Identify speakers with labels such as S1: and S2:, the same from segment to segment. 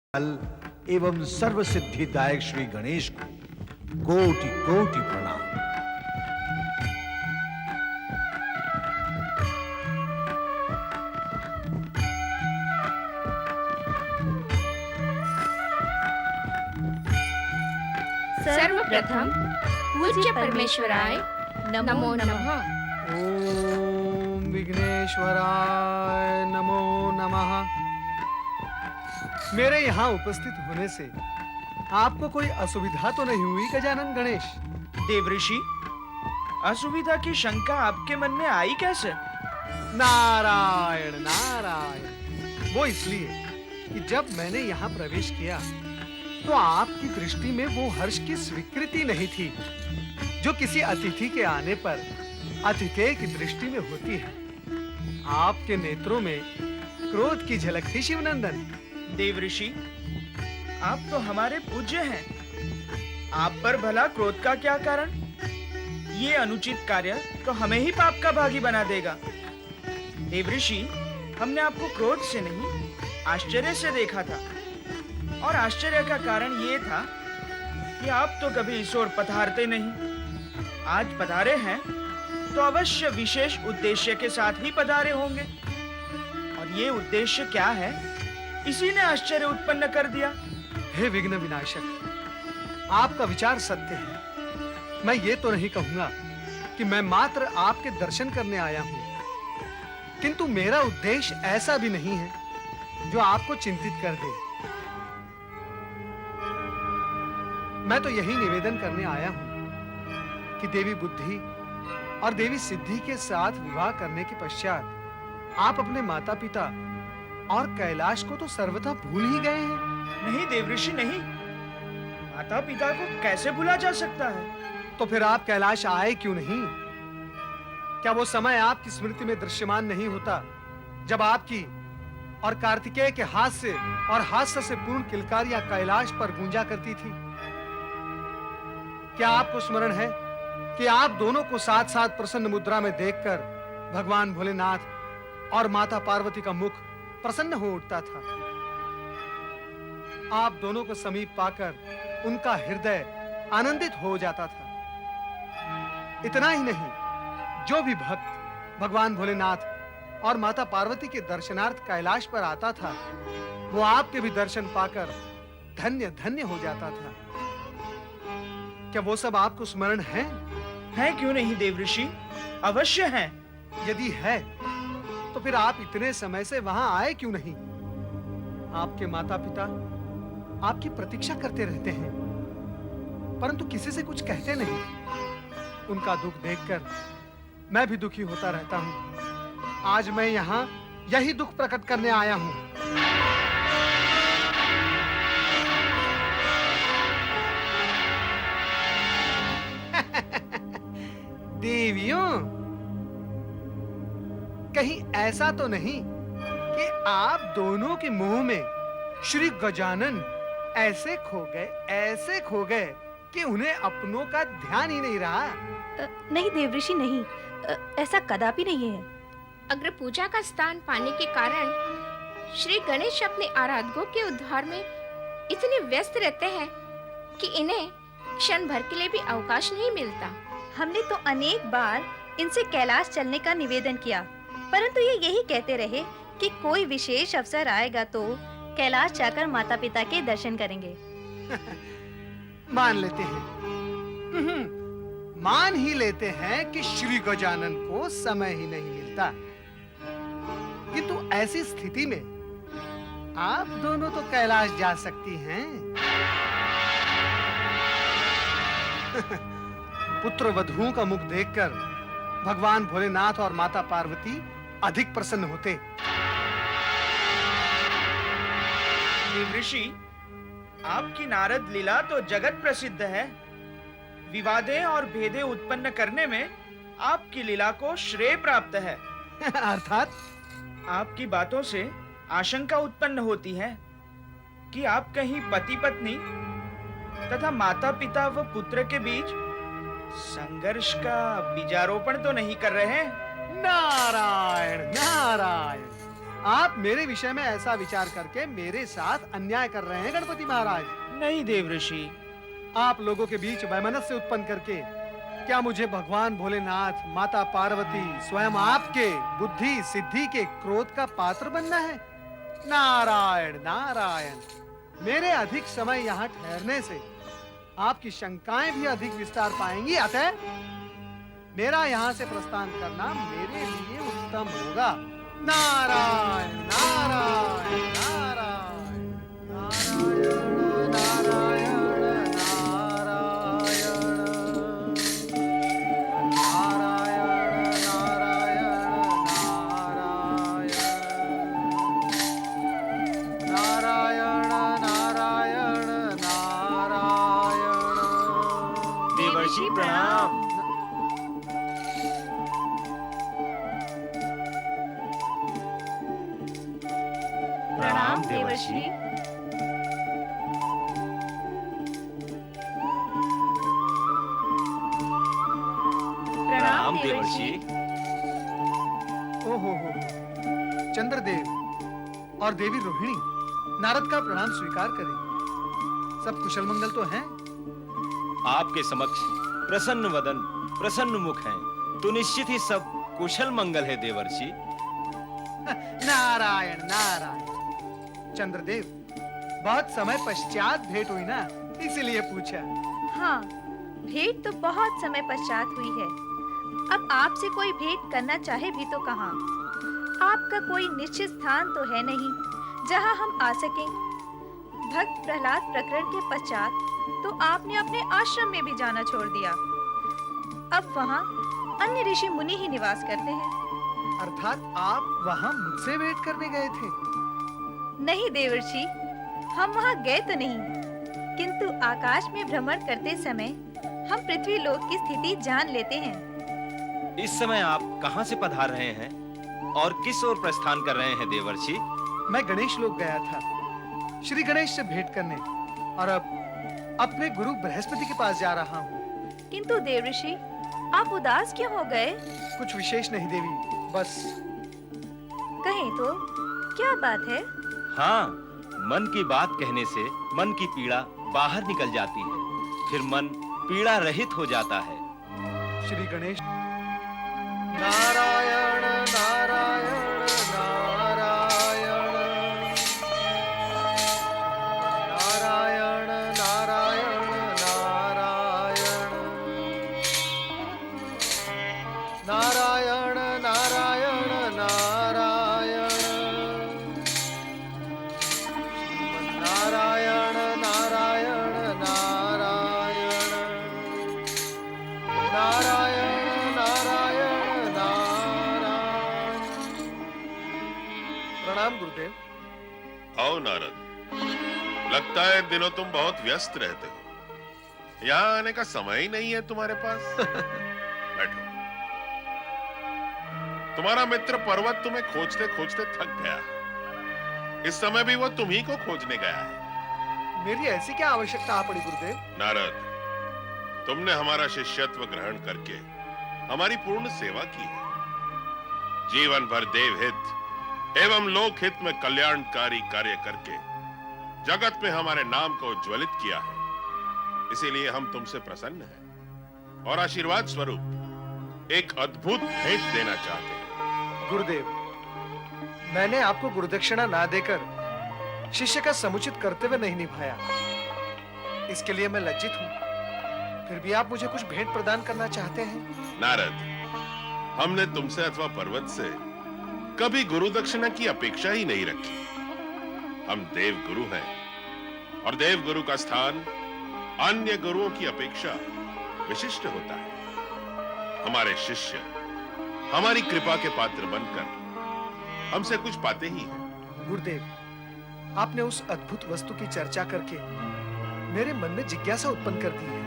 S1: एवं सर्व सिद्धिदायक श्री गणेश को कोटि कोटि प्रणाम।
S2: सर्वप्रथम पूज्य परमेश्वराय नमो नमः।
S3: ओम विघ्नेश्वराय नमो नमः। मेरे यहाँ उपस्थित होने से आपको कोई असुविधा तो नहीं हुई गजानन गणेश?
S4: देवऋषि, असुविधा की शंका आपके मन में आई कैसे?
S3: नारायण नारायण। वो इसलिए कि जब मैंने यहाँ प्रवेश किया तो आपकी दृष्टि में वो हर्ष की स्वीकृति नहीं थी जो किसी अतिथि के आने पर अतिथेय की दृष्टि में होती है। आपके नेत्रों में क्रोध की झलक थी शिवनंदन।
S4: देवऋषि, आप तो हमारे पूज्य हैं। आप पर भला क्रोध का क्या कारण? ये अनुचित कार्य तो हमें ही पाप का भागी बना देगा। देवऋषि, हमने आपको क्रोध से नहीं, आश्चर्य से देखा था। और आश्चर्य का कारण ये था कि आप तो कभी इस ओर पधारते नहीं। आज पधारे हैं तो अवश्य विशेष उद्देश्य के साथ ही पधारे होंगे। और ये उद्देश्य क्या है, इसी ने आश्चर्य उत्पन्न कर दिया।
S3: हे विघ्न विनाशक, आपका विचार सत्य है। मैं ये तो नहीं कहूंगा कि मैं मात्र आपके दर्शन करने आया हूं, किंतु मेरा उद्देश्य ऐसा भी नहीं है जो आपको चिंतित कर दे। मैं तो यही निवेदन करने आया हूं कि देवी बुद्धि और देवी सिद्धि के साथ विवाह करने के पश्चात आप अपने माता-पिता और कैलाश को तो सर्वथा भूल ही गए हैं।
S4: नहीं देवऋषि, नहीं। माता पिता को कैसे भूला जा सकता है?
S3: तो फिर आप कैलाश आए क्यों नहीं? क्या वो समय आपकी स्मृति में दृश्यमान नहीं होता जब आपकी और कार्तिकेय के हास्य और हास्य से पूर्ण किलकारियां कैलाश पर गूंजा करती थी? क्या आपको स्मरण है कि आप दोनों को साथ-साथ प्रसन्न मुद्रा में देखकर भगवान भोलेनाथ और माता पार्वती का मुख प्रसन्न हो उठता था? आप दोनों को समीप पाकर उनका हृदय आनंदित हो जाता था। इतना ही नहीं, जो भी भक्त भगवान भोलेनाथ और माता पार्वती के दर्शनार्थ कैलाश पर आता था, वो आपके भी दर्शन पाकर धन्य धन्य हो जाता था। क्या वो सब आपको स्मरण है?
S4: है क्यों नहीं देवऋषि, अवश्य है।
S3: यदि है तो फिर आप इतने समय से वहां आए क्यों नहीं? आपके माता-पिता आपकी प्रतीक्षा करते रहते हैं, परंतु किसी से कुछ कहते नहीं। उनका दुख देखकर मैं भी दुखी होता रहता हूं। आज मैं यहाँ यही दुख प्रकट करने आया हूं। देवियों, कहीं ऐसा तो नहीं कि आप दोनों के मुंह में श्री गजानन ऐसे खो गए कि उन्हें अपनों का ध्यान ही नहीं रहा?
S2: नहीं देवऋषि, नहीं। ऐसा कदापि नहीं है।
S5: अग्र पूजा का स्थान पाने के कारण श्री गणेश अपने आराधकों के उद्धार में इतने व्यस्त रहते हैं कि इन्हें क्षण भर के लिए भी अवकाश नहीं मिलता।
S2: हमने तो अनेक बार इनसे कैलाश चलने का निवेदन किया, परंतु ये यही कहते रहे कि कोई विशेष अवसर आएगा तो कैलाश जाकर माता-पिता के दर्शन करेंगे।
S3: मान लेते हैं, मान ही लेते हैं कि श्री गजानन को समय ही नहीं मिलता, किंतु ऐसी स्थिति में आप दोनों तो कैलाश जा सकती हैं। पुत्र वधुओं का मुख देखकर भगवान भोलेनाथ और माता पार्वती अधिक प्रसन्न होते।
S4: देवऋषि, आपकी नारद लीला तो जगत प्रसिद्ध है। विवादें और भेदें उत्पन्न करने में आपकी लीला को श्रेय प्राप्त है।
S3: अर्थात
S4: आपकी बातों से आशंका उत्पन्न होती है कि आप कहीं पति पत्नी तथा माता पिता व पुत्र के बीच संघर्ष का बीजारोपण तो नहीं कर रहे हैं?
S3: नारायण नारायण, आप मेरे विषय में ऐसा विचार करके मेरे साथ अन्याय कर रहे हैं गणपति महाराज।
S4: नहीं देवऋषि,
S3: आप लोगों के बीच वैमनस्य उत्पन्न करके क्या मुझे भगवान भोलेनाथ, माता पार्वती, स्वयं आपके बुद्धि सिद्धि के क्रोध का पात्र बनना है? नारायण नारायण, मेरे अधिक समय यहाँ ठहरने से आपकी शंकाएं भी अधिक विस्तार पाएंगी। अतः मेरा यहाँ से प्रस्थान करना मेरे लिए उत्तम होगा। नारायण नारायण नारायण नारायण नारायण
S4: देवर्षि प्रणाम।
S2: प्रणाम देवर्षि। प्रणाम देवर्षि।
S3: ओहो हो, चंद्रदेव और देवी रोहिणी, नारद का प्रणाम स्वीकार करें। सब कुशल मंगल तो हैं?
S6: आपके समक्ष प्रसन्न वदन, प्रसन्न मुख हैं, तो निश्चित ही सब कुशल मंगल है देवर्षि।
S3: नारायण नारायण। चंद्रदेव, बहुत समय पश्चात भेंट हुई ना, इसीलिए पूछा।
S2: हाँ, भेंट तो बहुत समय पश्चात हुई है। अब आपसे कोई भेंट करना चाहे भी तो कहाँ? आपका कोई निश्चित स्थान तो है नहीं जहाँ हम आ सकें। भक्त प्रहलाद प्रकरण के पश्चात तो आपने अपने आश्रम में भी जाना छोड़ दिया। अब वहाँ अन्य ऋषि मुनि ही निवास करते हैं।
S3: अर्थात आप वहाँ मुझसे भेंट करने गए थे?
S2: नहीं देवर्षि, हम वहाँ गए तो नहीं, किंतु आकाश में भ्रमण करते समय हम पृथ्वी लोक की स्थिति जान लेते हैं।
S6: इस समय आप कहाँ से पधार रहे हैं और किस ओर प्रस्थान कर रहे हैं देवर्षि?
S3: मैं गणेश लोक गया था, श्री गणेश से भेंट करने, और अब अपने गुरु बृहस्पति के पास जा रहा हूँ।
S2: किंतु देवर्षि, आप उदास क्यों हो गए?
S3: कुछ विशेष नहीं देवी, बस।
S2: कहें तो क्या बात है?
S6: हाँ, मन की बात कहने से मन की पीड़ा बाहर निकल जाती है, फिर मन पीड़ा रहित हो जाता है।
S3: श्री गणेश। नारायण नारायण नारायण नारायण नारायण नारायण नारायण नारायण नारायण नारायण नारायण नारायण नारायण नारायण नारायण। प्रणाम गुरुदेव।
S7: आओ नारद, लगता है इन दिनों तुम बहुत व्यस्त रहते हो। यहाँ आने का समय ही नहीं है तुम्हारे पास। बैठो। तुम्हारा मित्र पर्वत तुम्हें खोजते खोजते थक गया। इस समय भी वो तुम्ही को खोजने गया है।
S3: मेरी ऐसी क्या आवश्यकता आ पड़ी गुरुदेव?
S7: नारद, तुमने हमारा शिष्यत्व ग्रहण करके हमारी पूर्ण सेवा की है। जीवन भर देवहित एवं लोकहित में कल्याणकारी कार्य करके जगत में हमारे नाम को उज्ज्वलित किया है। इसीलिए हम तुमसे प्रसन्न हैं और आशीर्वाद स्वरूप एक अद्भुत भेंट देना चाहते हैं।
S3: गुरुदेव, मैंने आपको गुरुदक्षिणा ना देकर शिष्य का समुचित कर्तव्य नहीं निभाया, इसके लिए मैं लज्जित हूँ। फिर भी आप मुझे कुछ भेंट प्रदान करना चाहते हैं?
S7: नारद, हमने तुमसे अथवा पर्वत से कभी गुरु दक्षिणा की अपेक्षा ही नहीं रखी। हम देव गुरु हैं और देव गुरु का स्थान अन्य गुरुओं की अपेक्षा विशिष्ट होता है। हमारे शिष्य हमारी कृपा के पात्र बनकर हमसे कुछ पाते ही हैं।
S3: गुरुदेव, आपने उस अद्भुत वस्तु की चर्चा करके मेरे मन में जिज्ञासा उत्पन्न कर दी है।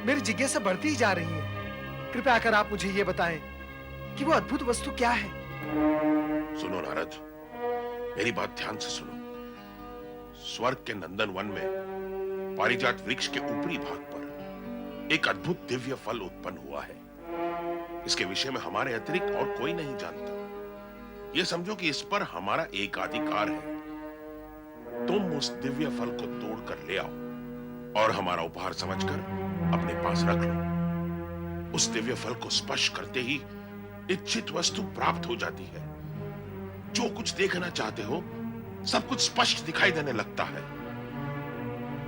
S3: मेरी जिज्ञासा बढ़ती ही जा रही है। कृपया कर आप मुझे ये बताएं कि वो अद्भुत वस्तु क्या है?
S7: सुनो नारद, मेरी बात ध्यान से सुनो। स्वर्ग के नंदन वन में पारिजात वृक्ष के ऊपरी भाग पर एक अद्भुत दिव्य फल उत्पन्न हुआ है। इसके विषय में हमारे अतिरिक्त और कोई नहीं जानता। ये समझो कि इस पर हमारा एकाधिकार है। तुम उस दिव्य फल को तोड़कर ले आओ और हमारा उपहार समझकर अपने पास रख लो। उस दिव्य फल को स्पर्श करते ही इच्छित वस्तु प्राप्त हो जाती है। जो कुछ देखना चाहते हो सब कुछ स्पष्ट दिखाई देने लगता है।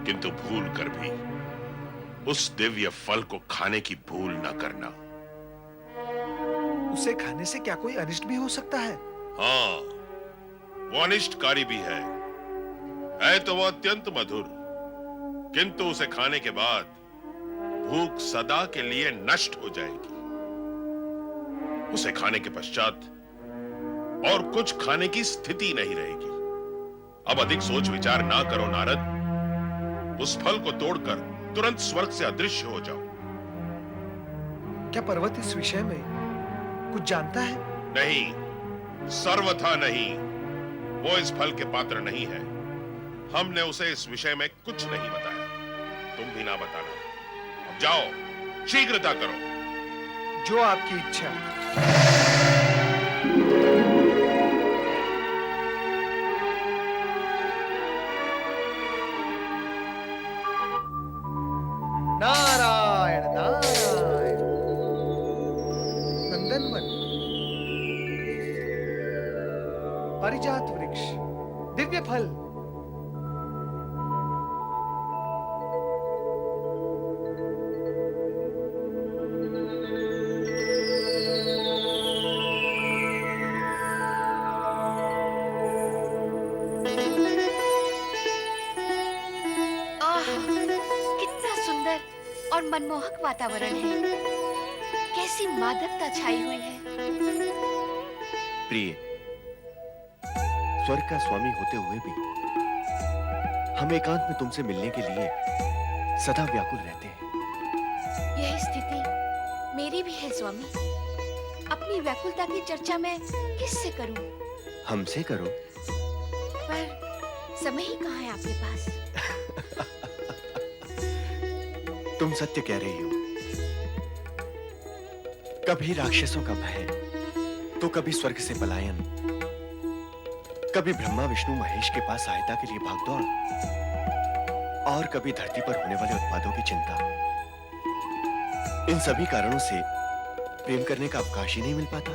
S7: किंतु भूल कर भी उस दिव्य फल को खाने की भूल न करना।
S1: उसे खाने से क्या कोई अनिष्ट भी हो सकता है?
S7: हाँ, वो अनिष्टकारी भी है तो वो अत्यंत मधुर, किंतु उसे खाने के बाद भूख सदा के लिए नष्ट हो जाएगी। उसे खाने के पश्चात और कुछ खाने की स्थिति नहीं रहेगी। अब अधिक सोच विचार ना करो नारद, उस फल को तोड़कर तुरंत स्वर्ग से अदृश्य हो जाओ।
S1: क्या पर्वत इस विषय में कुछ जानता है?
S7: नहीं, सर्वथा नहीं। वो इस फल के पात्र नहीं है। हमने उसे इस विषय में कुछ नहीं बताया। तुम भी ना बताना। अब जाओ, शीघ्रता करो।
S1: जो आपकी इच्छा। नारायण नारायण। नंदनवन, पारिजात वृक्ष, दिव्य फल।
S5: और मनमोहक वातावरण है। कैसी मादकता छाई हुई है।
S8: प्रिय, स्वर्ग का स्वामी होते हुए भी हम एकांत में तुमसे मिलने के लिए सदा व्याकुल रहते हैं।
S5: यह स्थिति मेरी भी है स्वामी। अपनी व्याकुलता की चर्चा मैं किससे करूं?
S8: हमसे करो।
S5: पर समय ही कहाँ है आपके पास?
S8: तुम सत्य कह रही हो। कभी राक्षसों का भय, तो कभी स्वर्ग से पलायन, कभी ब्रह्मा विष्णु महेश के पास सहायता के लिए भागदौड़, और कभी धरती पर होने वाले उत्पादों की चिंता। इन सभी कारणों से प्रेम करने का अवकाश ही नहीं मिल पाता।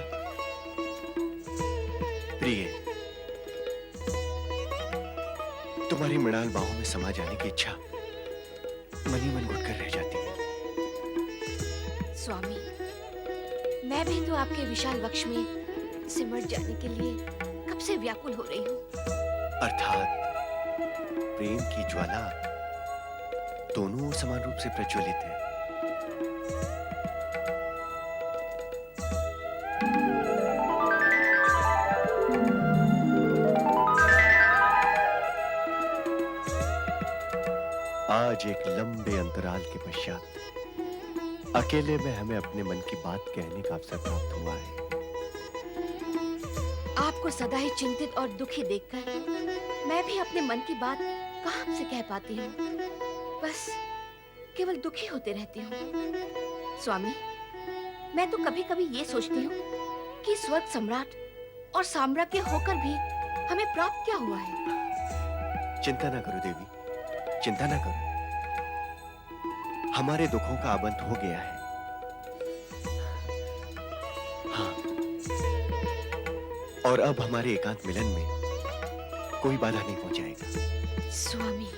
S8: प्रिय, तुम्हारी मृणाल बाहों में समा जाने की इच्छा मन ही मन घुटकर रह जाती है।
S5: स्वामी, मैं भी तो आपके विशाल वक्ष में सिमट जाने के लिए कब से व्याकुल हो रही हूँ।
S8: अर्थात प्रेम की ज्वाला दोनों ओर समान रूप से प्रज्वलित है। आज एक लंबे अंतराल के पश्चात अकेले में हमें अपने मन की बात कहने का अवसर प्राप्त हुआ है।
S5: आपको सदा ही चिंतित और दुखी देखकर मैं भी अपने मन की बात कहाँ से कह पाती हूँ। बस केवल दुखी होते रहती हूँ। स्वामी, मैं तो कभी कभी ये सोचती हूँ कि स्वर्ग सम्राट और साम्राज्य होकर भी हमें प्राप्त क्या हुआ है।
S8: चिंता ना करो देवी, चिंता ना करो। हमारे दुखों का अब अंत हो गया है। हाँ, और अब हमारे एकांत मिलन में कोई बाधा नहीं पहुंचाएगा।
S5: स्वामी,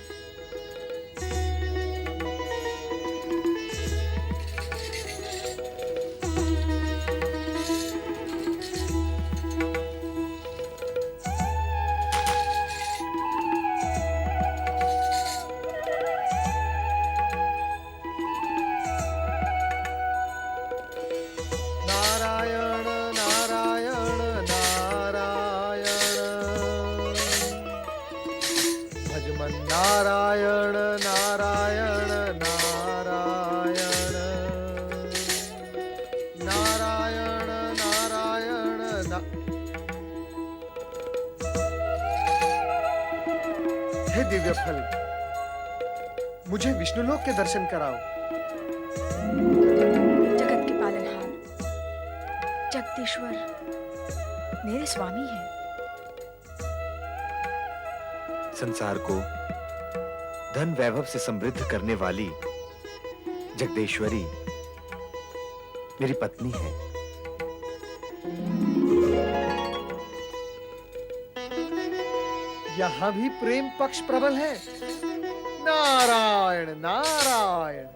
S1: नारायण नारायण नारायण नारायण नारायण ना... हे दिव्य फल, मुझे विष्णुलोक के दर्शन कराओ।
S2: जगत के पालनहार, जगदीश्वर,
S9: मेरे स्वामी हैं।
S8: संसार को धन वैभव से समृद्ध करने वाली जगदेश्वरी मेरी पत्नी है।
S3: यहाँ भी प्रेम पक्ष प्रबल है। नारायण नारायण।